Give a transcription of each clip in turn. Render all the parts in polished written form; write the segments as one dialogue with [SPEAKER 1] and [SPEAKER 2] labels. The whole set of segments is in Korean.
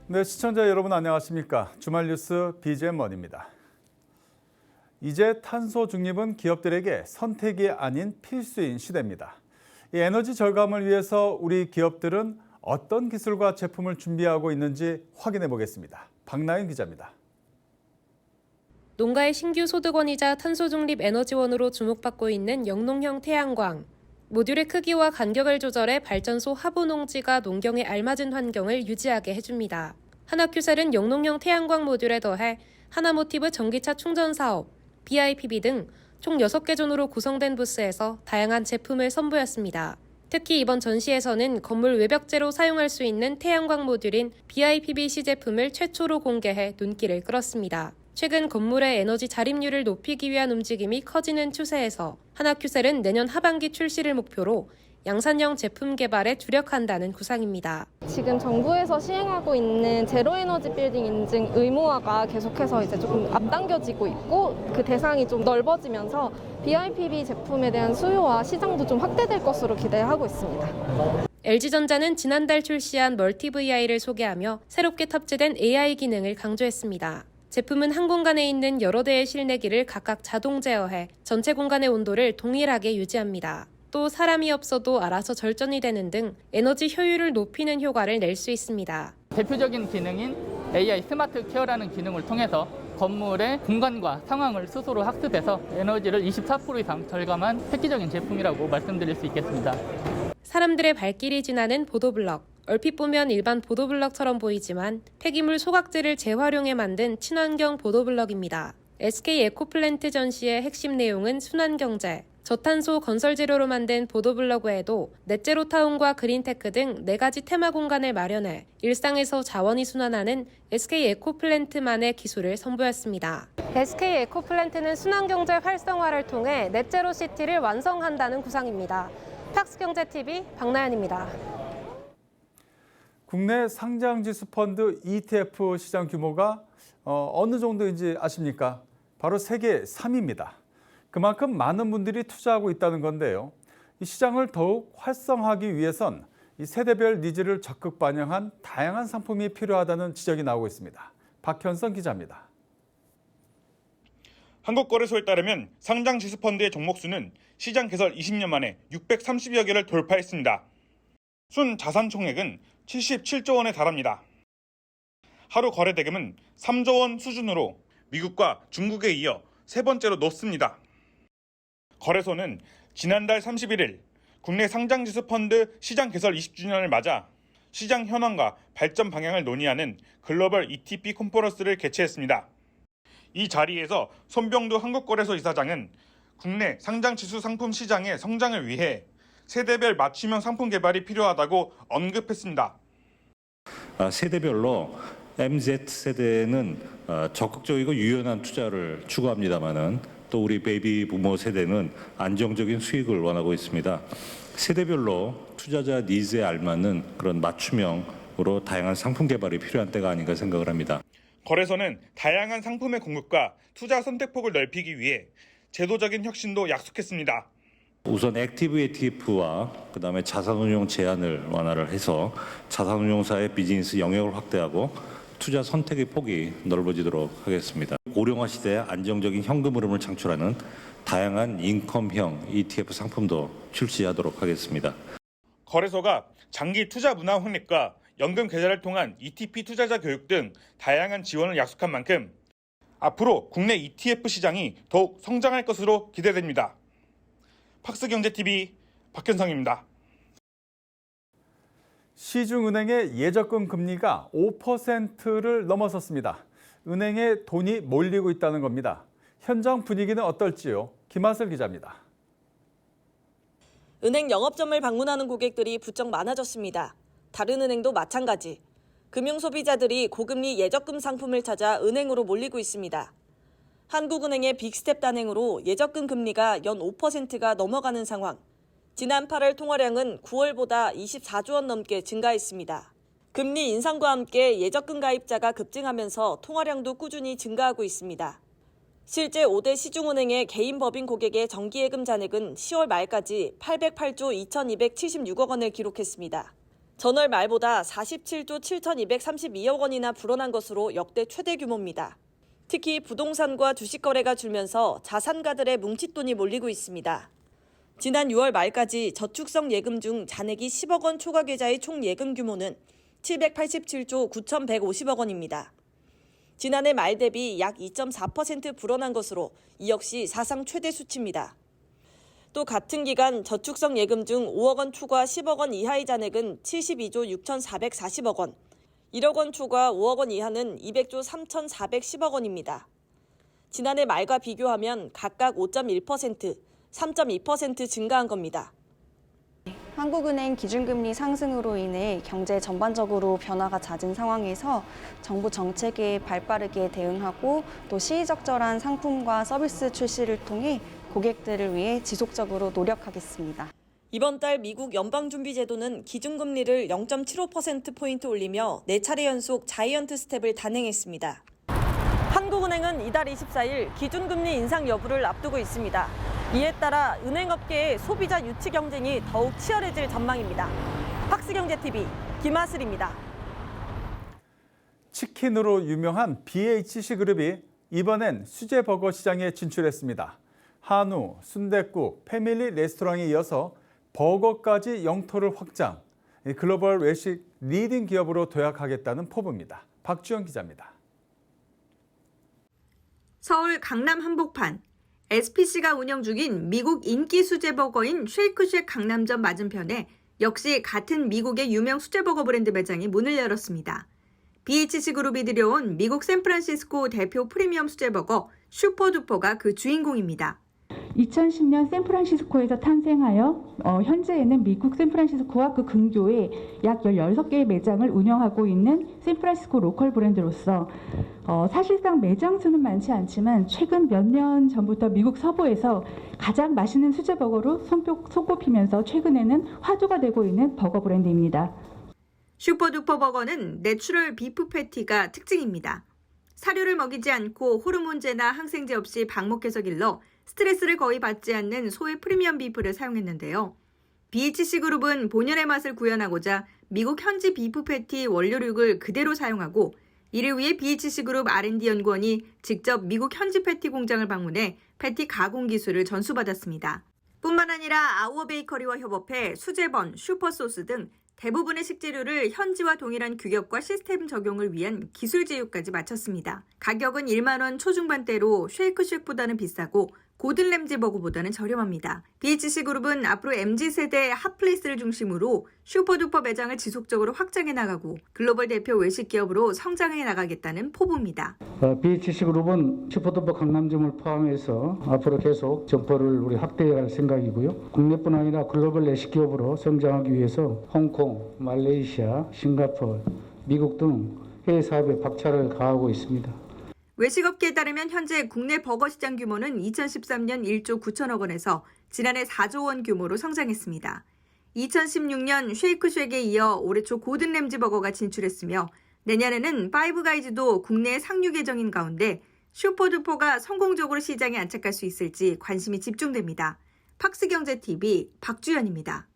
[SPEAKER 1] 네, 시청자 여러분 안녕하십니까? 주말 뉴스 BGM원입니다. 이제 탄소 중립은 기업들에게 선택이 아닌 필수인 시대입니다. 이 에너지 절감을 위해서 우리 기업들은 어떤 기술과 제품을 준비하고 있는지 확인해 보겠습니다. 박나연 기자입니다.
[SPEAKER 2] 농가의 신규 소득원이자 탄소 중립 에너지원으로 주목받고 있는 영농형 태양광. 모듈의 크기와 간격을 조절해 발전소 하부 농지가 농경에 알맞은 환경을 유지하게 해줍니다. 한화큐셀은 영농형 태양광 모듈에 더해 하나모티브 전기차 충전 사업, BIPB 등 총 6개 존으로 구성된 부스에서 다양한 제품을 선보였습니다. 특히 이번 전시에서는 건물 외벽재로 사용할 수 있는 태양광 모듈인 BIPBC 제품을 최초로 공개해 눈길을 끌었습니다. 최근 건물의 에너지 자립률을 높이기 위한 움직임이 커지는 추세에서 한화큐셀은 내년 하반기 출시를 목표로 양산형 제품 개발에 주력한다는 구상입니다.
[SPEAKER 3] 지금 정부에서 시행하고 있는 제로에너지 빌딩 인증 의무화가 계속해서 이제 조금 앞당겨지고 있고 그 대상이 좀 넓어지면서 BIPB 제품에 대한 수요와 시장도 좀 확대될 것으로 기대하고 있습니다.
[SPEAKER 2] LG전자는 지난달 출시한 멀티 VI를 소개하며 새롭게 탑재된 AI 기능을 강조했습니다. 제품은 한 공간에 있는 여러 대의 실내기를 각각 자동 제어해 전체 공간의 온도를 동일하게 유지합니다. 또 사람이 없어도 알아서 절전이 되는 등 에너지 효율을 높이는 효과를 낼 수 있습니다.
[SPEAKER 4] 대표적인 기능인 AI 스마트 케어라는 기능을 통해서 건물의 공간과 상황을 스스로 학습해서 에너지를 24% 이상 절감한 획기적인 제품이라고 말씀드릴 수 있겠습니다.
[SPEAKER 2] 사람들의 발길이 지나는 보도블럭. 얼핏 보면 일반 보도블럭처럼 보이지만 폐기물 소각재를 재활용해 만든 친환경 보도블럭입니다. SK 에코플랜트 전시의 핵심 내용은 순환경제, 저탄소 건설 재료로 만든 보도블럭 외에도 넷제로타운과 그린테크 등 4가지 테마 공간을 마련해 일상에서 자원이 순환하는 SK 에코플랜트만의 기술을 선보였습니다. SK 에코플랜트는 순환경제 활성화를 통해 넷제로시티를 완성한다는 구상입니다. 팍스경제TV 박나연입니다.
[SPEAKER 1] 국내 상장지수 펀드 ETF 시장 규모가 어느 정도인지 아십니까? 바로 세계 3위입니다. 그만큼 많은 분들이 투자하고 있다는 건데요. 이 시장을 더욱 활성화하기 위해선 이 세대별 니즈를 적극 반영한 다양한 상품이 필요하다는 지적이 나오고 있습니다. 박현성 기자입니다.
[SPEAKER 5] 한국거래소에 따르면 상장지수펀드의 종목수는 시장 개설 20년 만에 630여 개를 돌파했습니다. 순 자산 총액은 77조 원에 달합니다. 하루 거래 대금은 3조 원 수준으로 미국과 중국에 이어 세 번째로 높습니다. 거래소는 지난달 31일 국내 상장지수 펀드 시장 개설 20주년을 맞아 시장 현황과 발전 방향을 논의하는 글로벌 ETP 컨퍼런스를 개최했습니다. 이 자리에서 손병두 한국거래소 이사장은 국내 상장지수 상품 시장의 성장을 위해 세대별 맞춤형 상품 개발이 필요하다고 언급했습니다.
[SPEAKER 6] 세대별로 MZ세대는 적극적이고 유연한 투자를 추구합니다마는 또 우리 베이비 부모 세대는 안정적인 수익을 원하고 있습니다. 세대별로 투자자 니즈에 알맞는 그런 맞춤형으로 다양한 상품 개발이 필요한 때가 아닌가 생각을 합니다.
[SPEAKER 5] 거래소는 다양한 상품의 공급과 투자 선택폭을 넓히기 위해 제도적인 혁신도 약속했습니다.
[SPEAKER 6] 우선 액티브 ETF와 그다음에 자산운용 제한을 완화를 해서 자산운용사의 비즈니스 영역을 확대하고 투자 선택의 폭이 넓어지도록 하겠습니다. 고령화 시대에 안정적인 현금 흐름을 창출하는 다양한 인컴형 ETF 상품도 출시하도록 하겠습니다.
[SPEAKER 5] 거래소가 장기 투자 문화 확립과 연금 계좌를 통한 ETP 투자자 교육 등 다양한 지원을 약속한 만큼 앞으로 국내 ETF 시장이 더욱 성장할 것으로 기대됩니다. 팍스경제TV 박현성입니다.
[SPEAKER 1] 시중은행의 예적금 금리가 5%를 넘어섰습니다. 은행에 돈이 몰리고 있다는 겁니다. 현장 분위기는 어떨지요? 김하슬 기자입니다.
[SPEAKER 7] 은행 영업점을 방문하는 고객들이 부쩍 많아졌습니다. 다른 은행도 마찬가지. 금융소비자들이 고금리 예적금 상품을 찾아 은행으로 몰리고 있습니다. 한국은행의 빅스텝 단행으로 예적금 금리가 연 5%가 넘어가는 상황. 지난 8월 통화량은 9월보다 24조 원 넘게 증가했습니다. 금리 인상과 함께 예적금 가입자가 급증하면서 통화량도 꾸준히 증가하고 있습니다. 실제 5대 시중은행의 개인 법인 고객의 정기예금 잔액은 10월 말까지 808조 2276억 원을 기록했습니다. 전월 말보다 47조 7,232억 원이나 불어난 것으로 역대 최대 규모입니다. 특히 부동산과 주식 거래가 줄면서 자산가들의 뭉칫돈이 몰리고 있습니다. 지난 6월 말까지 저축성 예금 중 잔액이 10억 원 초과 계좌의 총 예금 규모는 787조 9,150억 원입니다. 지난해 말 대비 약 2.4% 불어난 것으로 이 역시 사상 최대 수치입니다. 또 같은 기간 저축성 예금 중 5억 원 초과 10억 원 이하의 잔액은 72조 6,440억 원, 1억 원 초과 5억 원 이하는 200조 3,410억 원입니다. 지난해 말과 비교하면 각각 5.1%, 3.2% 증가한 겁니다.
[SPEAKER 8] 한국은행 기준금리 상승으로 인해 경제 전반적으로 변화가 잦은 상황에서 정부 정책에 발빠르게 대응하고 또 시의적절한 상품과 서비스 출시를 통해 고객들을 위해 지속적으로 노력하겠습니다.
[SPEAKER 7] 이번 달 미국 연방준비제도는 기준금리를 0.75%포인트 올리며 4차례 연속 자이언트 스텝을 단행했습니다. 한국은행은 이달 24일 기준금리 인상 여부를 앞두고 있습니다. 이에 따라 은행업계의 소비자 유치 경쟁이 더욱 치열해질 전망입니다. 박스경제TV 김하슬입니다.
[SPEAKER 1] 치킨으로 유명한 BHC그룹이 이번엔 수제버거 시장에 진출했습니다. 한우, 순댓국, 패밀리 레스토랑에 이어서 버거까지 영토를 확장, 글로벌 외식 리딩 기업으로 도약하겠다는 포부입니다. 박주영 기자입니다.
[SPEAKER 9] 서울 강남 한복판, SPC가 운영 중인 미국 인기 수제버거인 쉐이크쉑 강남점 맞은편에 역시 같은 미국의 유명 수제버거 브랜드 매장이 문을 열었습니다. BHC그룹이 들여온 미국 샌프란시스코 대표 프리미엄 수제버거 슈퍼두퍼가 그 주인공입니다.
[SPEAKER 10] 2010년 샌프란시스코에서 탄생하여 현재에는 미국 샌프란시스코와 그 근교에 약 16개의 매장을 운영하고 있는 샌프란시스코 로컬 브랜드로서 사실상 매장 수는 많지 않지만 최근 몇 년 전부터 미국 서부에서 가장 맛있는 수제버거로 손꼽히면서 최근에는 화두가 되고 있는 버거 브랜드입니다.
[SPEAKER 9] 슈퍼두퍼 버거는 내추럴 비프 패티가 특징입니다. 사료를 먹이지 않고 호르몬제나 항생제 없이 방목해서 길러 스트레스를 거의 받지 않는 소의 프리미엄 비프를 사용했는데요. BHC그룹은 본연의 맛을 구현하고자 미국 현지 비프 패티 원료육을 그대로 사용하고 이를 위해 BHC그룹 R&D 연구원이 직접 미국 현지 패티 공장을 방문해 패티 가공 기술을 전수받았습니다. 뿐만 아니라 아우어 베이커리와 협업해 수제번, 슈퍼소스 등 대부분의 식재료를 현지와 동일한 규격과 시스템 적용을 위한 기술 제휴까지 마쳤습니다. 가격은 1만 원 초중반대로 쉐이크쉑보다는 비싸고 고든 램지 버거보다는 저렴합니다. BHC그룹은 앞으로 MZ세대 핫플레이스를 중심으로 슈퍼두퍼 매장을 지속적으로 확장해 나가고 글로벌 대표 외식 기업으로 성장해 나가겠다는 포부입니다.
[SPEAKER 11] BHC그룹은 슈퍼두퍼 강남점을 포함해서 앞으로 계속 점포를 우리 확대할 생각이고요. 국내뿐 아니라 글로벌 외식 기업으로 성장하기 위해서 홍콩, 말레이시아, 싱가포르, 미국 등 해외 사업에 박차를 가하고 있습니다.
[SPEAKER 9] 외식업계에 따르면 현재 국내 버거 시장 규모는 2013년 1조 9천억 원에서 지난해 4조 원 규모로 성장했습니다. 2016년 쉐이크쉑에 이어 올해 초 고든 램지 버거가 진출했으며 내년에는 파이브가이즈도 국내에 상륙 예정인 가운데 슈퍼두퍼가 성공적으로 시장에 안착할 수 있을지 관심이 집중됩니다. 박스경제TV 박주연입니다.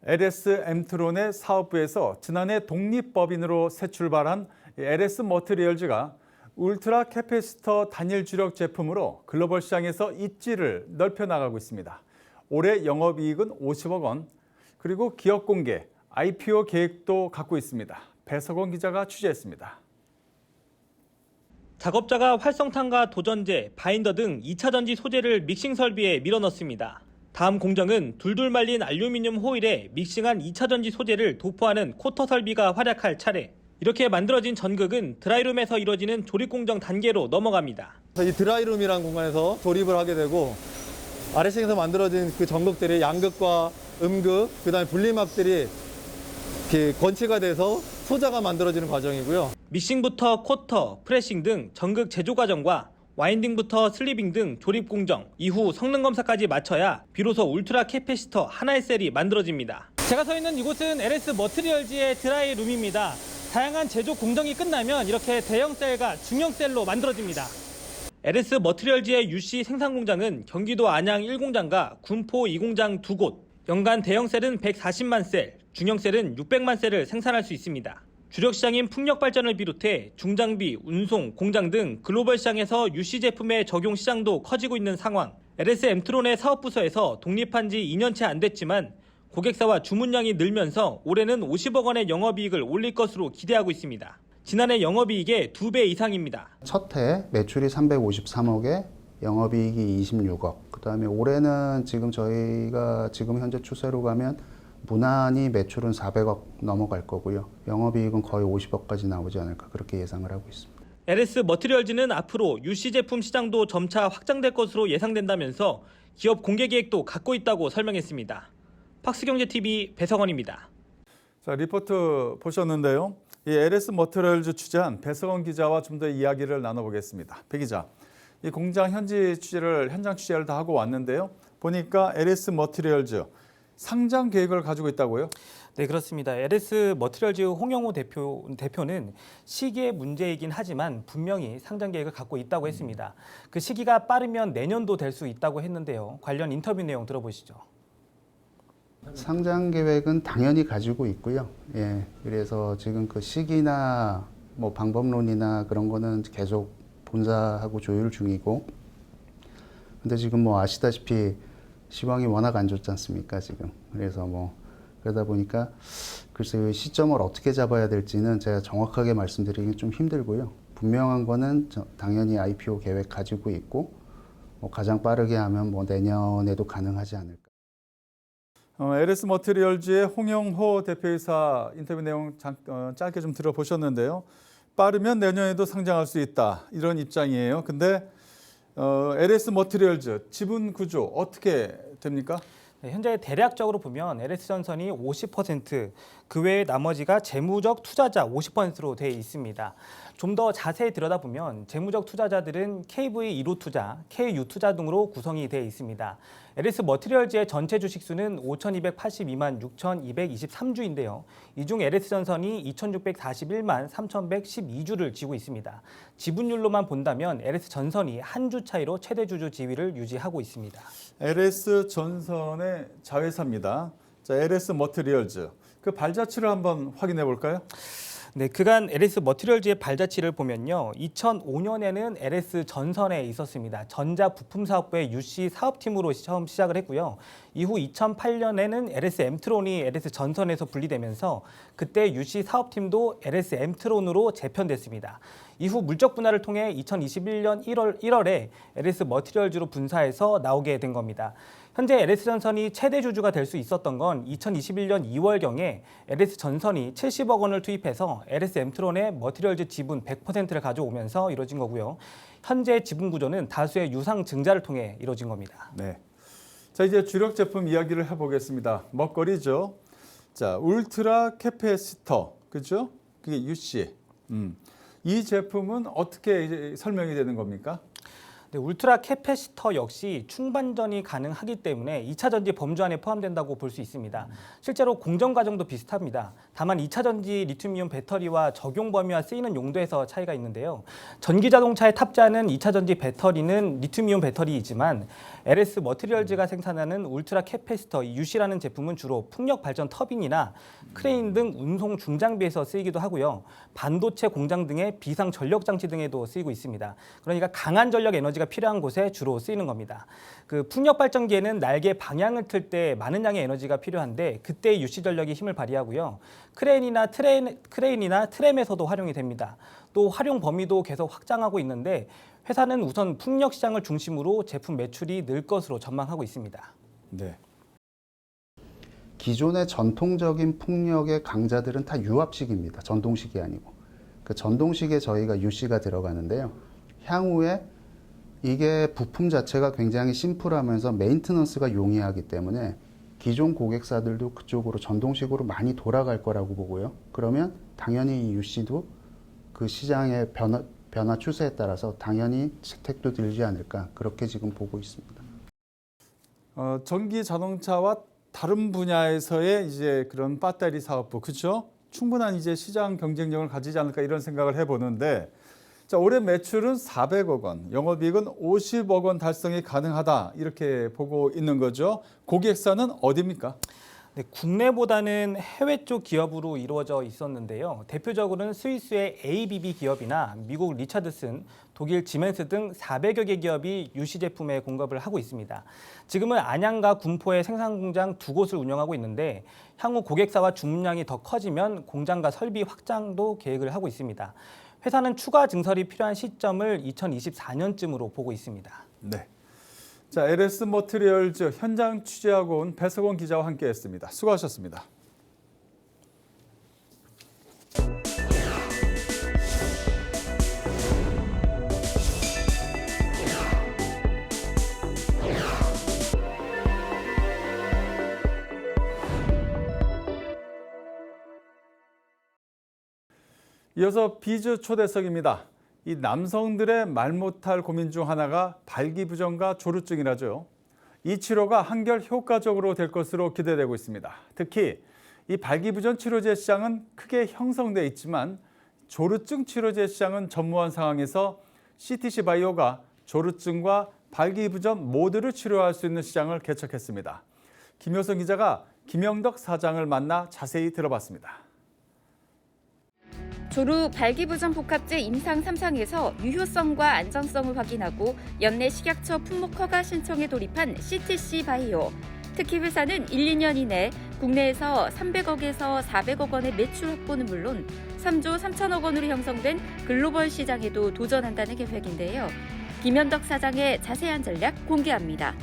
[SPEAKER 1] LS 엠트론의 사업부에서 지난해 독립법인으로 새 출발한 LS 머티리얼즈가 울트라 캐패시터 단일 주력 제품으로 글로벌 시장에서 입지를 넓혀 나가고 있습니다. 올해 영업이익은 50억 원, 그리고 기업 공개, IPO 계획도 갖고 있습니다. 배석원 기자가 취재했습니다.
[SPEAKER 12] 작업자가 활성탄과 도전제, 바인더 등 2차 전지 소재를 믹싱 설비에 밀어넣습니다. 다음 공정은 둘둘 말린 알루미늄 호일에 믹싱한 2차 전지 소재를 도포하는 코터 설비가 활약할 차례. 이렇게 만들어진 전극은 드라이룸에서 이루어지는 조립 공정 단계로 넘어갑니다.
[SPEAKER 13] 이 드라이룸이라는 공간에서 조립을 하게 되고 아래층에서 만들어진 그 전극들이 양극과 음극, 그다음에 분리막들이 이렇게 건치가 돼서 소자가 만들어지는 과정이고요.
[SPEAKER 12] 믹싱부터 쿼터, 프레싱 등 전극 제조 과정과 와인딩부터 슬리빙 등 조립 공정, 이후 성능 검사까지 마쳐야 비로소 울트라 캐패시터 하나의 셀이 만들어집니다. 제가 서 있는 이곳은 LS 머티리얼즈의 드라이룸입니다. 다양한 제조 공정이 끝나면 이렇게 대형 셀과 중형 셀로 만들어집니다. LS 머티리얼즈의 UC 생산 공장은 경기도 안양 1공장과 군포 2공장 2곳, 연간 대형 셀은 140만 셀, 중형셀은 600만 셀을 생산할 수 있습니다. 주력 시장인 풍력 발전을 비롯해 중장비, 운송, 공장 등 글로벌 시장에서 UC 제품의 적용 시장도 커지고 있는 상황. LS 엠트론의 사업부서에서 독립한 지 2년째 안 됐지만 고객사와 주문량이 늘면서 올해는 50억 원의 영업이익을 올릴 것으로 기대하고 있습니다. 지난해 영업이익의 2배 이상입니다.
[SPEAKER 14] 첫 해 매출이 353억에 영업이익이 26억. 그다음에 올해는 지금 저희가 지금 현재 추세로 가면 무난히 매출은 400억 넘어갈 거고요. 영업이익은 거의 50억까지 나오지 않을까 그렇게 예상을 하고 있습니다.
[SPEAKER 12] LS 머티리얼즈는 앞으로 UC 제품 시장도 점차 확장될 것으로 예상된다면서 기업 공개 계획도 갖고 있다고 설명했습니다. 팍스경제TV 배성원입니다.
[SPEAKER 1] 자, 리포트 보셨는데요. 이 LS 머티리얼즈 취재한 배성원 기자와 좀 더 이야기를 나눠보겠습니다. 배 기자, 이 공장 현장 취재를 다 하고 왔는데요. 보니까 LS 머티리얼즈 상장 계획을 가지고 있다고요?
[SPEAKER 15] 네, 그렇습니다. LS 머티리얼즈 홍영호 대표는 시기의 문제이긴 하지만 분명히 상장 계획을 갖고 있다고 했습니다. 그 시기가 빠르면 내년도 될 수 있다고 했는데요. 관련 인터뷰 내용 들어보시죠.
[SPEAKER 14] 상장 계획은 당연히 가지고 있고요. 예, 그래서 지금 그 시기나 뭐 방법론이나 그런 거는 계속 본사하고 조율 중이고, 근데 지금 뭐 아시다시피 시황이 워낙 안 좋지 않습니까, 지금. 그래서 뭐 그러다 보니까 글쎄요, 시점을 어떻게 잡아야 될지는 제가 정확하게 말씀드리기 좀 힘들고요. 분명한 거는 당연히 IPO 계획 가지고 있고, 뭐 가장 빠르게 하면 뭐 내년에도 가능하지 않을까.
[SPEAKER 1] LS 머티리얼즈의 홍영호 대표이사 인터뷰 내용 짧게 좀 들어보셨는데요. 빠르면 내년에도 상장할 수 있다, 이런 입장이에요. 근데 LS 머티리얼즈 지분 구조 어떻게 됩니까?
[SPEAKER 15] 네, 현재 대략적으로 보면 LS전선이 50%, 그 외에 나머지가 재무적 투자자 50%로 되어 있습니다. 좀 더 자세히 들여다보면 재무적 투자자들은 KV 1호 투자, KU 투자 등으로 구성이 되어 있습니다. LS 머티리얼즈의 전체 주식 수는 5,282만 6,223주인데요. 이 중 LS전선이 2,641만 3,112주를 쥐고 있습니다. 지분율로만 본다면 LS전선이 한 주 차이로 최대 주주 지위를 유지하고 있습니다.
[SPEAKER 1] LS전선의 자회사입니다. 자, LS 머티리얼즈. 그 발자취를 한번 확인해 볼까요?
[SPEAKER 15] 네, 그간 LS 머티리얼즈의 발자취를 보면요. 2005년에는 LS 전선에 있었습니다. 전자부품사업부의 UC 사업팀으로 처음 시작을 했고요. 이후 2008년에는 LS 엠트론이 LS 전선에서 분리되면서 그때 UC 사업팀도 LS 엠트론으로 재편됐습니다. 이후 물적 분할을 통해 2021년 1월에 LS 머티리얼즈로 분사해서 나오게 된 겁니다. 현재 LS전선이 최대 주주가 될 수 있었던 건 2021년 2월경에 LS전선이 70억 원을 투입해서 LS 엠트론의 머티리얼즈 지분 100%를 가져오면서 이루어진 거고요. 현재 지분 구조는 다수의 유상 증자를 통해 이루어진 겁니다.
[SPEAKER 1] 네. 자, 이제 주력 제품 이야기를 해보겠습니다. 먹거리죠. 자, 울트라 캐패시터, 그죠? 그게 UC. 이 제품은 어떻게 이제 설명이 되는 겁니까?
[SPEAKER 15] 네, 울트라 캐패시터 역시 충반전이 가능하기 때문에 2차 전지 범주 안에 포함된다고 볼 수 있습니다. 실제로 공정 과정도 비슷합니다. 다만 2차 전지 리튬이온 배터리와 적용 범위와 쓰이는 용도에서 차이가 있는데요. 전기 자동차에 탑재하는 2차 전지 배터리는 리튬이온 배터리이지만 LS 머티리얼즈가 생산하는 울트라 캐패시터 UC라는 제품은 주로 풍력 발전 터빈이나 크레인 등 운송 중장비에서 쓰이기도 하고요. 반도체 공장 등의 비상 전력 장치 등에도 쓰이고 있습니다. 그러니까 강한 전력 에너지가 필요한 곳에 주로 쓰이는 겁니다. 그 풍력 발전기에는 날개 방향을 틀 때 많은 양의 에너지가 필요한데 그때 UC 전력이 힘을 발휘하고요. 크레인이나 트램에서도 활용이 됩니다. 또 활용 범위도 계속 확장하고 있는데 회사는 우선 풍력 시장을 중심으로 제품 매출이 늘 것으로 전망하고 있습니다.
[SPEAKER 1] 네.
[SPEAKER 14] 기존의 전통적인 풍력의 강자들은 다 유압식입니다. 전동식이 아니고. 그 전동식에 저희가 UC가 들어가는데요. 향후에 이게 부품 자체가 굉장히 심플하면서 메인테넌스가 용이하기 때문에 기존 고객사들도 그쪽으로 전동식으로 많이 돌아갈 거라고 보고요. 그러면 당연히 이 UC도 그 시장의 변화 추세에 따라서 당연히 혜택도 들지 않을까 그렇게 지금 보고 있습니다.
[SPEAKER 1] 전기 자동차와 다른 분야에서의 이제 그런 배터리 사업부, 그렇죠? 충분한 이제 시장 경쟁력을 가지지 않을까 이런 생각을 해보는데, 자, 올해 매출은 400억 원, 영업이익은 50억 원 달성이 가능하다 이렇게 보고 있는 거죠. 고객사는 어디입니까?
[SPEAKER 15] 네, 국내보다는 해외 쪽 기업으로 이루어져 있었는데요. 대표적으로는 스위스의 ABB 기업이나 미국 리차드슨, 독일 지멘스 등 400여 개 기업이 유시 제품에 공급을 하고 있습니다. 지금은 안양과 군포의 생산 공장 2곳을 운영하고 있는데 향후 고객사와 주문량이 더 커지면 공장과 설비 확장도 계획을 하고 있습니다. 회사는 추가 증설이 필요한 시점을 2024년쯤으로 보고 있습니다.
[SPEAKER 1] 네. 자, LS 머티리얼즈 현장 취재하고 온 배석원 기자와 함께했습니다. 수고하셨습니다. 이어서 비즈 초대석입니다. 이 남성들의 말 못할 고민 중 하나가 발기부전과 조루증이라죠. 이 치료가 한결 효과적으로 될 것으로 기대되고 있습니다. 특히 이 발기부전 치료제 시장은 크게 형성돼 있지만 조루증 치료제 시장은 전무한 상황에서 CTC 바이오가 조루증과 발기부전 모두를 치료할 수 있는 시장을 개척했습니다. 김효선 기자가 김영덕 사장을 만나 자세히 들어봤습니다.
[SPEAKER 16] 조루 발기부전 복합제 임상 3상에서 유효성과 안전성을 확인하고 연내 식약처 품목 허가 신청에 돌입한 CTC 바이오. 특히 회사는 1, 2년 이내 국내에서 300억에서 400억 원의 매출 확보는 물론 3조 3천억 원으로 형성된 글로벌 시장에도 도전한다는 계획인데요. 김현덕 사장의 자세한 전략 공개합니다.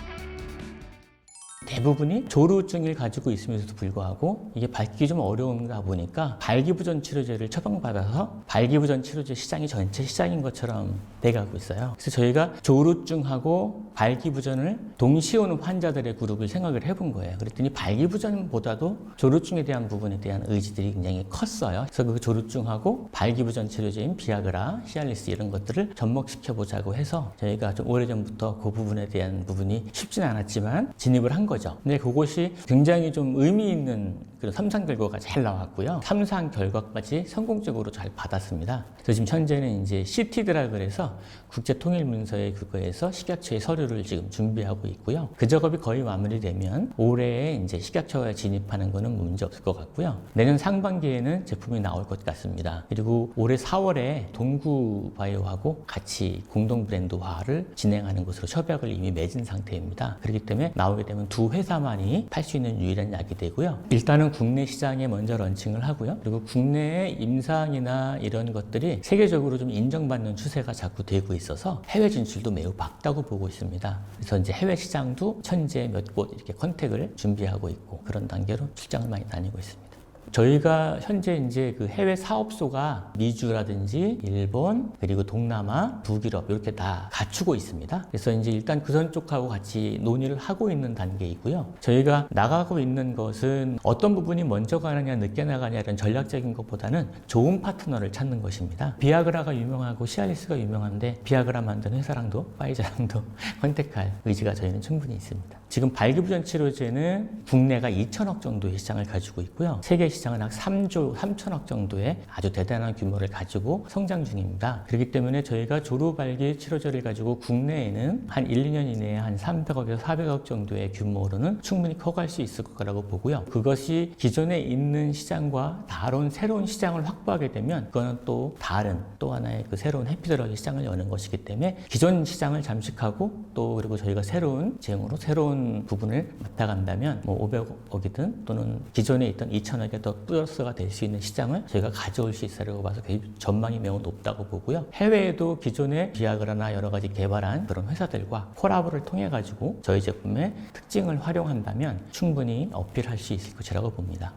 [SPEAKER 17] 대부분이 조루증을 가지고 있음에도 불구하고 이게 밝기 좀 어려운가 보니까 발기부전 치료제를 처방받아서 발기부전 치료제 시장이 전체 시장인 것처럼 돼가고 있어요. 그래서 저희가 조루증하고 발기부전을 동시에 오는 환자들의 그룹을 생각을 해본 거예요. 그랬더니 발기부전보다도 조루증에 대한 부분에 대한 의지들이 굉장히 컸어요. 그래서 그 조루증하고 발기부전 치료제인 비아그라, 히알리스 이런 것들을 접목시켜보자고 해서 저희가 좀 오래전부터 그 부분에 대한 부분이 쉽지는 않았지만 진입을 한 거죠. 근데 그것이 굉장히 좀 의미 있는 그런 3상 결과가 잘 나왔고요. 3상 결과까지 성공적으로 잘 받았습니다. 그래서 지금 현재는 이제 CTD라 그래서 국제통일문서에 그거에서 식약처의 서류를 지금 준비하고 있고요. 그 작업이 거의 마무리되면 올해에 이제 식약처에 진입하는 거는 문제 없을 것 같고요. 내년 상반기에는 제품이 나올 것 같습니다. 그리고 올해 4월에 동구바이오하고 같이 공동 브랜드화를 진행하는 것으로 협약을 이미 맺은 상태입니다. 그렇기 때문에 나오게 되면 두 회사만이 팔 수 있는 유일한 약이 되고요. 일단은 국내 시장에 먼저 런칭을 하고요. 그리고 국내의 임상이나 이런 것들이 세계적으로 좀 인정받는 추세가 자꾸 되고 있어서 해외 진출도 매우 밝다고 보고 있습니다. 그래서 이제 해외 시장도 현재 몇 곳 이렇게 컨택을 준비하고 있고 그런 단계로 출장을 많이 다니고 있습니다. 저희가 현재 이제 그 해외 사업소가 미주라든지 일본 그리고 동남아, 북유럽 이렇게 다 갖추고 있습니다. 그래서 이제 일단 그선 쪽하고 같이 논의를 하고 있는 단계이고요. 저희가 나가고 있는 것은 어떤 부분이 먼저 가느냐 늦게 나가냐 이런 전략적인 것보다는 좋은 파트너를 찾는 것입니다. 비아그라가 유명하고 시알리스가 유명한데 비아그라 만드는 회사랑도 파이자랑도 컨택할 의지가 저희는 충분히 있습니다. 지금 발기부전 치료제는 국내가 2천억 정도의 시장을 가지고 있고요. 세계 시장은 약 3조 3천억 정도의 아주 대단한 규모를 가지고 성장 중입니다. 그렇기 때문에 저희가 조루발기 치료제를 가지고 국내에는 한 1, 2년 이내에 한 300억에서 400억 정도의 규모로는 충분히 커갈 수 있을 거라고 보고요. 그것이 기존에 있는 시장과 다른 새로운 시장을 확보하게 되면 그거는 또 다른 또 하나의 그 새로운 해피드러기 시장을 여는 것이기 때문에 기존 시장을 잠식하고 또 그리고 저희가 새로운 제형으로 새로운 부분을 맡아간다면 뭐 500억이든 또는 기존에 있던 2천억에 더 플러스가 될 수 있는 시장을 저희가 가져올 수 있으라고 봐서 전망이 매우 높다고 보고요. 해외에도 기존의 비아그라나 여러 가지 개발한 그런 회사들과 콜라보를 통해 가지고 저희 제품의 특징을 활용한다면 충분히 어필할 수 있을 것이라고 봅니다.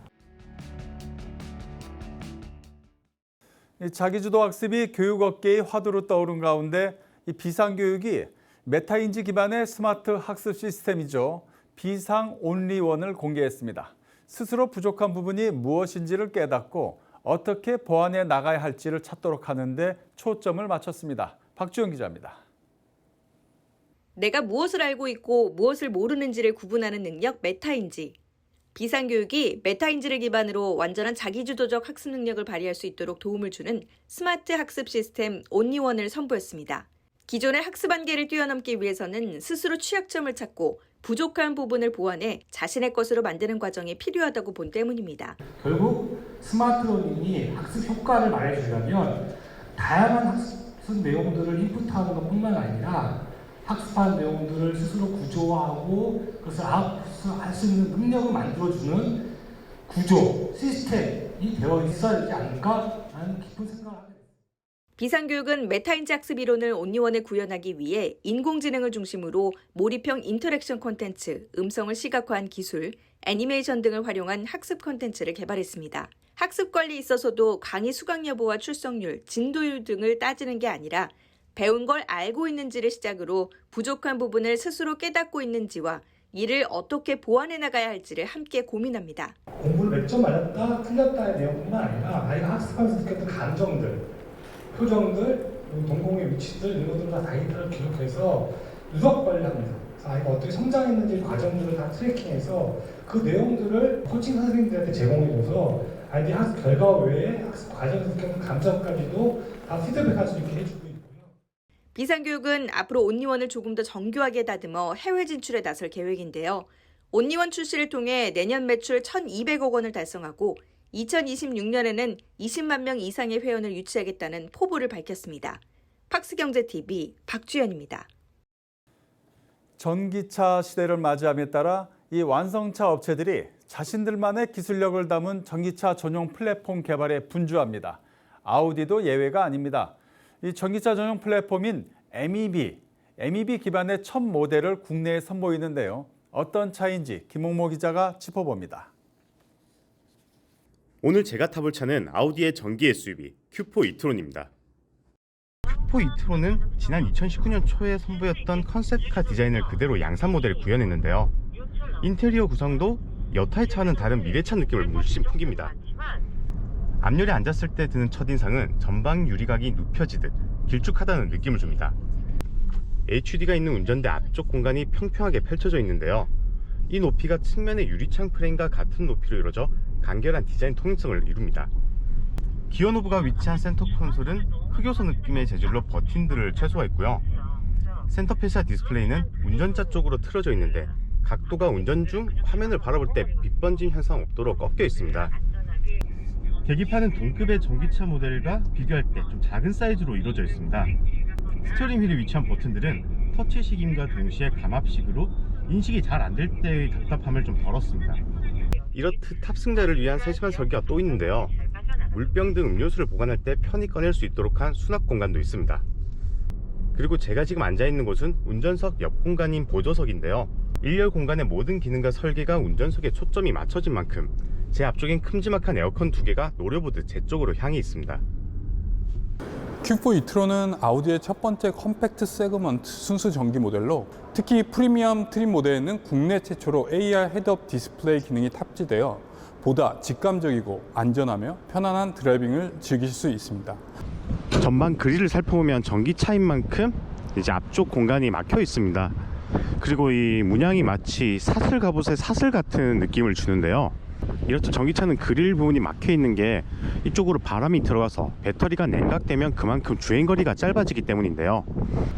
[SPEAKER 1] 자기주도 학습이 교육업계의 화두로 떠오른 가운데 이 비상교육이 메타인지 기반의 스마트 학습 시스템이죠. 비상 온리원을 공개했습니다. 스스로 부족한 부분이 무엇인지를 깨닫고 어떻게 보완해 나가야 할지를 찾도록 하는데 초점을 맞췄습니다. 박주영 기자입니다.
[SPEAKER 9] 내가 무엇을 알고 있고 무엇을 모르는지를 구분하는 능력 메타인지. 비상교육이 메타인지를 기반으로 완전한 자기주도적 학습 능력을 발휘할 수 있도록 도움을 주는 스마트 학습 시스템 온리원을 선보였습니다. 기존의 학습 한계를 뛰어넘기 위해서는 스스로 취약점을 찾고 부족한 부분을 보완해 자신의 것으로 만드는 과정이 필요하다고 본 때문입니다.
[SPEAKER 18] 결국 스마트 러닝이 학습 효과를 말해주려면 다양한 학습 내용들을 인풋하는 것뿐만 아니라 학습한 내용들을 스스로 구조화하고 그것을 할 수 있는 능력을 만들어주는 구조, 시스템이 되어 있어야 되지 않을까 하는 깊은 생각을 하게 됐습니다.
[SPEAKER 9] 비상교육은 메타인지 학습 이론을 온리원에 구현하기 위해 인공지능을 중심으로 몰입형 인터랙션 콘텐츠, 음성을 시각화한 기술, 애니메이션 등을 활용한 학습 콘텐츠를 개발했습니다. 학습 관리에 있어서도 강의 수강 여부와 출석률, 진도율 등을 따지는 게 아니라 배운 걸 알고 있는지를 시작으로 부족한 부분을 스스로 깨닫고 있는지와 이를 어떻게 보완해 나가야 할지를 함께 고민합니다.
[SPEAKER 18] 공부를 몇 점 맞았다, 틀렸다의 내용뿐만 아니라 아이가 학습하면서 느꼈던 감정들, 표정들, 동공의 위치들 이런 것들을 다 데이터를 기록해서 누적 관리합니다. 그래서 아이가 어떻게 성장했는지 과정들을 다 트래킹해서 그 내용들을 코칭 선생님들한테 제공해줘서 아이들이 학습 결과 외에 학습 과정에서 느꼈던 감정까지도 다 피드백할 수 있게 해주고 있고요.
[SPEAKER 9] 비상교육은 앞으로 온리원을 조금 더 정교하게 다듬어 해외 진출에 나설 계획인데요. 온리원 출시를 통해 내년 매출 1,200억 원을 달성하고 2026년에는 20만 명 이상의 회원을 유치하겠다는 포부를 밝혔습니다. 팍스경제TV 박주연입니다.
[SPEAKER 1] 전기차 시대를 맞이함에 따라 이 완성차 업체들이 자신들만의 기술력을 담은 전기차 전용 플랫폼 개발에 분주합니다. 아우디도 예외가 아닙니다. 이 전기차 전용 플랫폼인 MEB 기반의 첫 모델을 국내에 선보이는데요. 어떤 차인지 김홍모 기자가 짚어봅니다.
[SPEAKER 19] 오늘 제가 타볼 차는 아우디의 전기 SUV Q4 e-tron입니다. Q4 e-tron은 지난 2019년 초에 선보였던 컨셉카 디자인을 그대로 양산 모델에 구현했는데요. 인테리어 구성도 여타의 차와는 다른 미래차 느낌을 물씬 풍깁니다. 앞열에 앉았을 때 드는 첫인상은 전방 유리각이 눕혀지듯 길쭉하다는 느낌을 줍니다. HUD가 있는 운전대 앞쪽 공간이 평평하게 펼쳐져 있는데요. 이 높이가 측면의 유리창 프레임과 같은 높이로 이루어져 간결한 디자인 통일성을 이룹니다. 기어 노브가 위치한 센터 콘솔은 흑요소 느낌의 재질로 버튼들을 최소화했고요. 센터 패시아 디스플레이는 운전자 쪽으로 틀어져 있는데 각도가 운전 중 화면을 바라볼 때 빛번짐 현상 없도록 꺾여 있습니다. 계기판은 동급의 전기차 모델과 비교할 때 좀 작은 사이즈로 이루어져 있습니다. 스티어링 휠에 위치한 버튼들은 터치식임과 동시에 감압식으로 인식이 잘 안 될 때의 답답함을 좀 덜었습니다. 이렇듯 탑승자를 위한 세심한 설계가 또 있는데요. 물병 등 음료수를 보관할 때 편히 꺼낼 수 있도록 한 수납 공간도 있습니다. 그리고 제가 지금 앉아있는 곳은 운전석 옆 공간인 보조석인데요. 일렬 공간의 모든 기능과 설계가 운전석에 초점이 맞춰진 만큼 제 앞쪽엔 큼지막한 에어컨 2개가 노려보듯 제 쪽으로 향해 있습니다.
[SPEAKER 20] Q4 e-tron은 아우디의 첫 번째 컴팩트 세그먼트 순수 전기 모델로 특히 프리미엄 트림 모델에는 국내 최초로 AR 헤드업 디스플레이 기능이 탑재되어 보다 직감적이고 안전하며 편안한 드라이빙을 즐기실 수 있습니다.
[SPEAKER 19] 전방 그릴을 살펴보면 전기차인 만큼 이제 앞쪽 공간이 막혀 있습니다. 그리고 이 문양이 마치 사슬 갑옷의 사슬 같은 느낌을 주는데요. 이렇듯 전기차는 그릴 부분이 막혀 있는 게 이쪽으로 바람이 들어가서 배터리가 냉각되면 그만큼 주행거리가 짧아지기 때문인데요.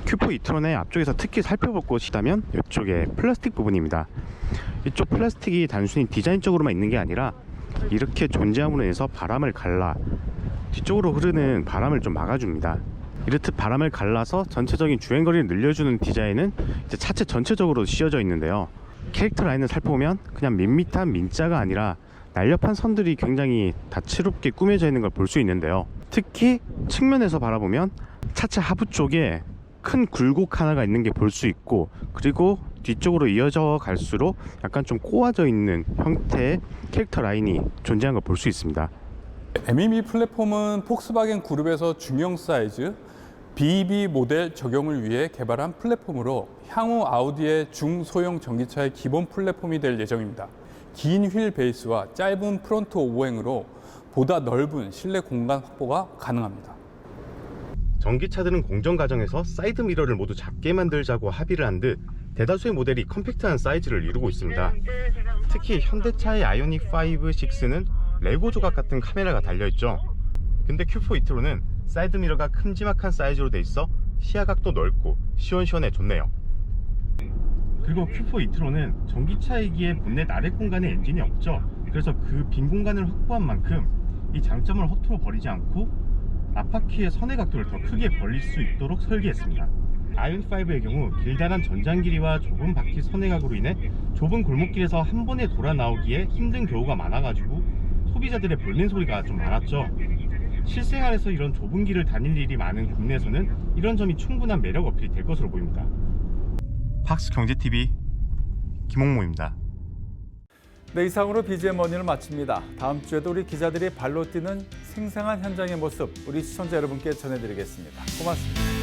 [SPEAKER 19] Q4 e-tron의 앞쪽에서 특히 살펴볼 곳이 있다면 이쪽에 플라스틱 부분입니다. 이쪽 플라스틱이 단순히 디자인적으로만 있는 게 아니라 이렇게 존재함으로 인해서 바람을 갈라 뒤쪽으로 흐르는 바람을 좀 막아줍니다. 이렇듯 바람을 갈라서 전체적인 주행거리를 늘려주는 디자인은 이제 차체 전체적으로 씌워져 있는데요. 캐릭터 라인을 살펴보면 그냥 밋밋한 민자가 아니라 날렵한 선들이 굉장히 다채롭게 꾸며져 있는 걸 볼 수 있는데요. 특히 측면에서 바라보면 차체 하부 쪽에 큰 굴곡 하나가 있는 게 볼 수 있고, 그리고 뒤쪽으로 이어져 갈수록 약간 좀 꼬아져 있는 형태의 캐릭터 라인이 존재하는 걸 볼 수 있습니다.
[SPEAKER 20] MEB 플랫폼은 폭스바겐 그룹에서 중형 사이즈 BEV 모델 적용을 위해 개발한 플랫폼으로 향후 아우디의 중소형 전기차의 기본 플랫폼이 될 예정입니다. 긴 휠 베이스와 짧은 프론트 오버행으로 보다 넓은 실내 공간 확보가 가능합니다.
[SPEAKER 19] 전기차들은 공정 과정에서 사이드 미러를 모두 작게 만들자고 합의를 한 듯 대다수의 모델이 컴팩트한 사이즈를 이루고 있습니다. 특히 현대차의 아이오닉 5, 6는 레고 조각 같은 카메라가 달려있죠. 근데 Q4 e-tron은 사이드 미러가 큼지막한 사이즈로 돼 있어 시야각도 넓고 시원시원해 좋네요. 그리고 Q4 e-tron은 전기차이기에 본넷 아래 공간에 엔진이 없죠. 그래서 그 빈 공간을 확보한 만큼 이 장점을 허투루 버리지 않고 앞바퀴의 선의 각도를 더 크게 벌릴 수 있도록 설계했습니다. 아이온5의 경우 길다란 전장 길이와 좁은 바퀴 선회각으로 인해 좁은 골목길에서 한 번에 돌아 나오기에 힘든 경우가 많아가지고 소비자들의 볼멘 소리가 좀 많았죠. 실생활에서 이런 좁은 길을 다닐 일이 많은 국내에서는 이런 점이 충분한 매력 어필이 될 것으로 보입니다. 박스경제TV 김홍모입니다.
[SPEAKER 1] 네, 이상으로 BGM 머니를 마칩니다. 다음 주에도 우리 기자들이 발로 뛰는 생생한 현장의 모습 우리 시청자 여러분께 전해드리겠습니다. 고맙습니다.